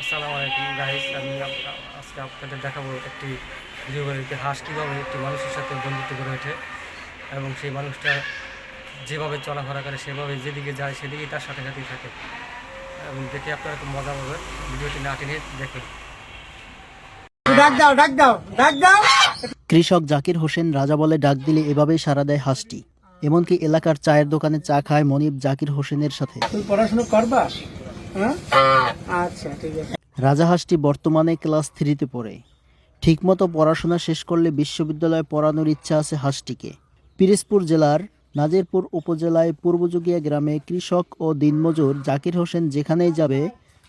আসসালামু আলাইকুম গাইস, আমি আজকে আপনাদের দেখাবো একটি গৃহবাড়িতে হাঁস কীভাবে একটি মানুষের সাথে বন্ধুত্ব গড়ে ওঠে এবং সেই মানুষটা যেভাবে চলাফেরা করে সেভাবে যেদিকে যায় সেদিকেই তার সাথে সাথেই থাকে এবং দেখে আপনারা খুব মজা পাবেন। ভিডিওটি না টেনে দেখুন। কৃষক জাকির হোসেন রাজা বলে ডাক দিলে এভাবেই সাড়া দেয় হাঁসটি। এমনকি এলাকার চায়ের দোকানে চা খায় মনিব জাকির হোসেনের সাথে। পড়াশোনা করবা? আচ্ছা, ঠিক আছে। রাজা হাঁসটি বর্তমানে ক্লাস 3-তে পড়ে। ঠিকমতো পড়াশোনা শেষ করলে বিশ্ববিদ্যালয়ে পড়ানোর ইচ্ছা আছে হাঁসটিকে। পিরোজপুর জেলার নাজিরপুর উপজেলায় পূর্বযুগিয়া গ্রামে কৃষক ও দিনমজুর জাকির হোসেন যেখানেই যাবে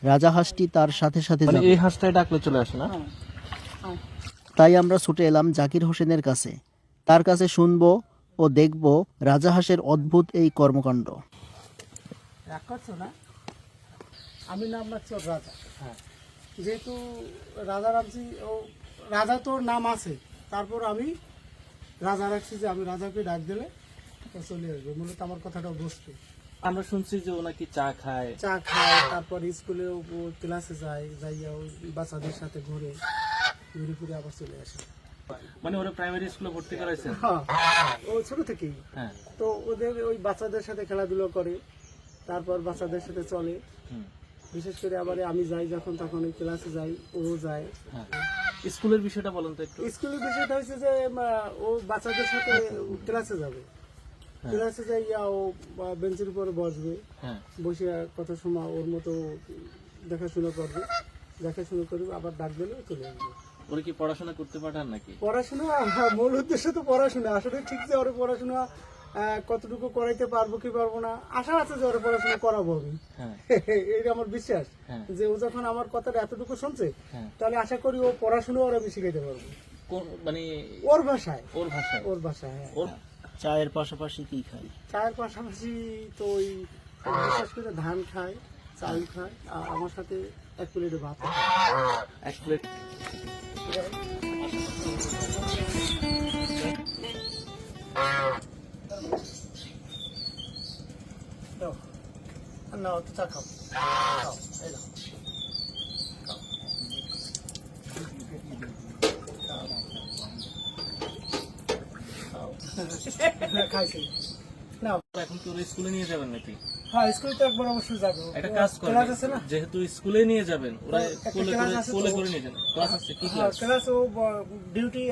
রাজা হাঁসটি তার সাথে সাথে যাবে। এই হাঁসটাই ডাকলে চলে আসে না? তাই আমরা ছুটে এলাম জাকির হোসেনের কাছে। তার কাছে শুনবো ও দেখব রাজা হাঁসের অদ্ভুত এই কর্মকাণ্ড। রাগ করছো না? আমি নাম রাখছি ওর রাজা। যেহেতু রাজা রাখছি, ও রাজা তোর নাম আছে, তারপর আমি রাজা রাখছি যে আমি রাজাকে ডাক দিলে ও চলে আসবে। মূলত আমার কথাটা বুঝতো। আমরা শুনছি যে ও নাকি চা খায়। চা খায়, তারপর স্কুলে ও ক্লাসে যায়, যাইয়া ওই বাচ্চাদের সাথে ঘুরে ফিরে আবার চলে আসে। মানে ওরা প্রাইমারি স্কুলে ভর্তি করাইছেন? হ্যাঁ, ও ছোট থেকেই। হ্যাঁ। তো ওদের ওই বাচ্চাদের সাথে খেলাধুলো করে, তারপর বাচ্চাদের সাথে চলে। বিশেষ করে আবার আমি যাই যখন, তখন ওই ক্লাসে যাই, ও যায়। হ্যাঁ। স্কুলের বিষয়টা বলেন তো একটু। স্কুলের বিষয়টা হচ্ছে যে ও বাচ্চাদের সাথে ক্লাসে যাবে, ক্লাসে যাইয়া ও বেঞ্চের উপরে বসবে, হ্যাঁ। বসে কত সময় ওর মতো দেখাশোনা করবে, আবার ডাক দিলে চলে আসবে। ওরা কি পড়াশোনা করতে পাঠান নাকি? পড়াশোনা, মূল উদ্দেশ্য তো পড়াশোনা। আসলে ঠিক যে ওর পড়াশোনা কতটুকু করাইতে পারবো কি পারবো না, আশা আছে যে ওর পড়াশোনা করাবো আমি। এইটা আমার বিশ্বাস যে ও যখন আমার কথাটা এতটুকু শুনছে, তাহলে আশা করি ও পড়াশোনা ওর আমি শিখাইতে পারবো, মানে ওর ভাষায়। হ্যাঁ। ওর চায়ের পাশাপাশি কি খায়? চায়ের পাশাপাশি তো ওই বিশেষ করে ধান খায়, চাল খায়, আর আমার সাথে 1 প্লেট ভাত খায়। 1 প্লেট। না, তো চা খাও, খাও, এই নাও। খাইছি না। এখন কি ওরা স্কুলে নিয়ে যাবেন নাকি? হ্যাঁ, স্কুলে তো একবার অবশ্যই যাবো। একটা কাজ করেন, ক্লাস আছে না, যেহেতু স্কুলে নিয়ে যাবেন, ওরা কোলে করে নিয়ে যান। ক্লাস আছে? কি ক্লাস? ক্লাস ও ডিউটি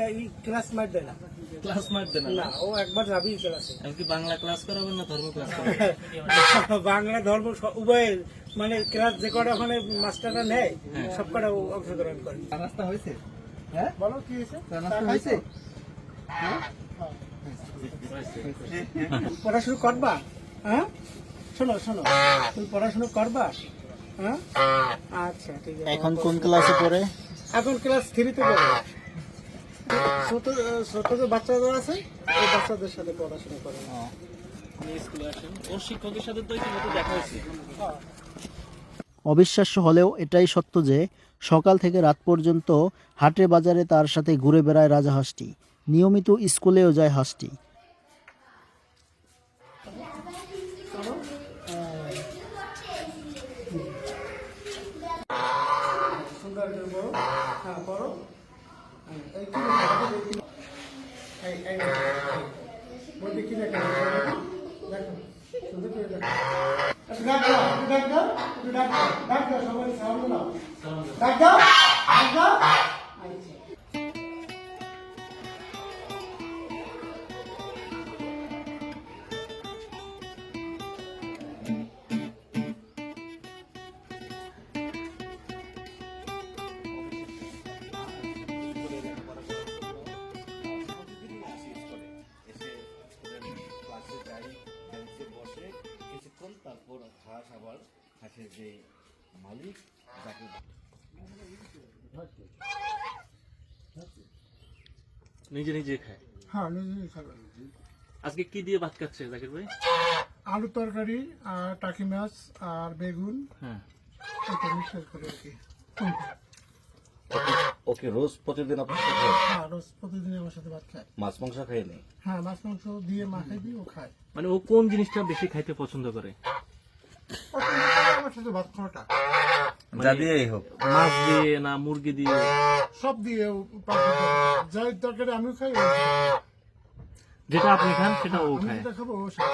ক্লাস মার দেয় না। ক্লাস মার দেন না, না? ও একবার যাবেই ক্লাসে। এমনকি বাংলা ক্লাস করাবেন না ধর্ম ক্লাস করাবেন? বাংলা ধর্ম উভয়, মানে ক্লাস যে কটা ওখানে মাস্টাররা নেয় সব কটা ও অংশগ্রহণ করে। রাস্তা হয়েছে? হ্যাঁ, বলো কি হয়েছে? পড়াশোনা করবা? হ্যাঁ, শোনো, তুমি পড়াশোনা করবা? হ্যাঁ, আচ্ছা, ঠিক আছে। এখন কোন ক্লাসে পড়ে? এখন ক্লাস 3-তে পড়ে। ছোট যে বাচ্চারা আছে, ওই বাচ্চাদের সাথে পড়াশোনা করে। স্কুলে আসেন, ওর শিক্ষকের সাথে তো ইতিমধ্যে দেখা হয়েছে। অবিশ্বাস্য হলেও এটাই সত্য যে সকাল থেকে রাত পর্যন্ত হাটে বাজারে তার সাথে ঘুরে বেড়ায় রাজা হাঁসটি। নিয়মিত স্কুলেও যায় হাঁসটি। হ্যাঁ, পড়ো। এই কি বলতে কি দেখা দেখো, সুন্দর করে দেখো। ডাক দাও, সবাই সাউন্ড দাও, ডাক দাও। আচ্ছা, তারপর হাঁস আবার হাঁসের যে মালিক তাকে নিজে নিজে খায়? হ্যাঁ, নিজেই খাবে। আজকে কি দিয়ে ভাত খাচ্ছে জাকির ভাই? আলু তরকারি আর টাকি মাছ আর বেগুন, হ্যাঁ। এটা মিক্স করে আর কি। ওকে রোজ প্রতিদিন আপনার সাথে খায়? হ্যাঁ, রোজ প্রতিদিন আমার সাথে ভাত খায়। মাছ মাংস খায় নেই? হ্যাঁ, মাছ মাংস দিয়ে মাখাই দিয়ে ও খায়। মানে ও কোন জিনিসটা বেশি খাইতে পছন্দ করে? আমার শুধু ভাত খাওয়াটা, যা দিয়েই হোক। মাছ দিয়ে না মুরগি দিয়ে? সব দিয়ে যাই তরকারি আমিও খাই, ও খায়। যেটা আপনি খান সেটা ও আমি খায়। যেটা খাবো ও খায়।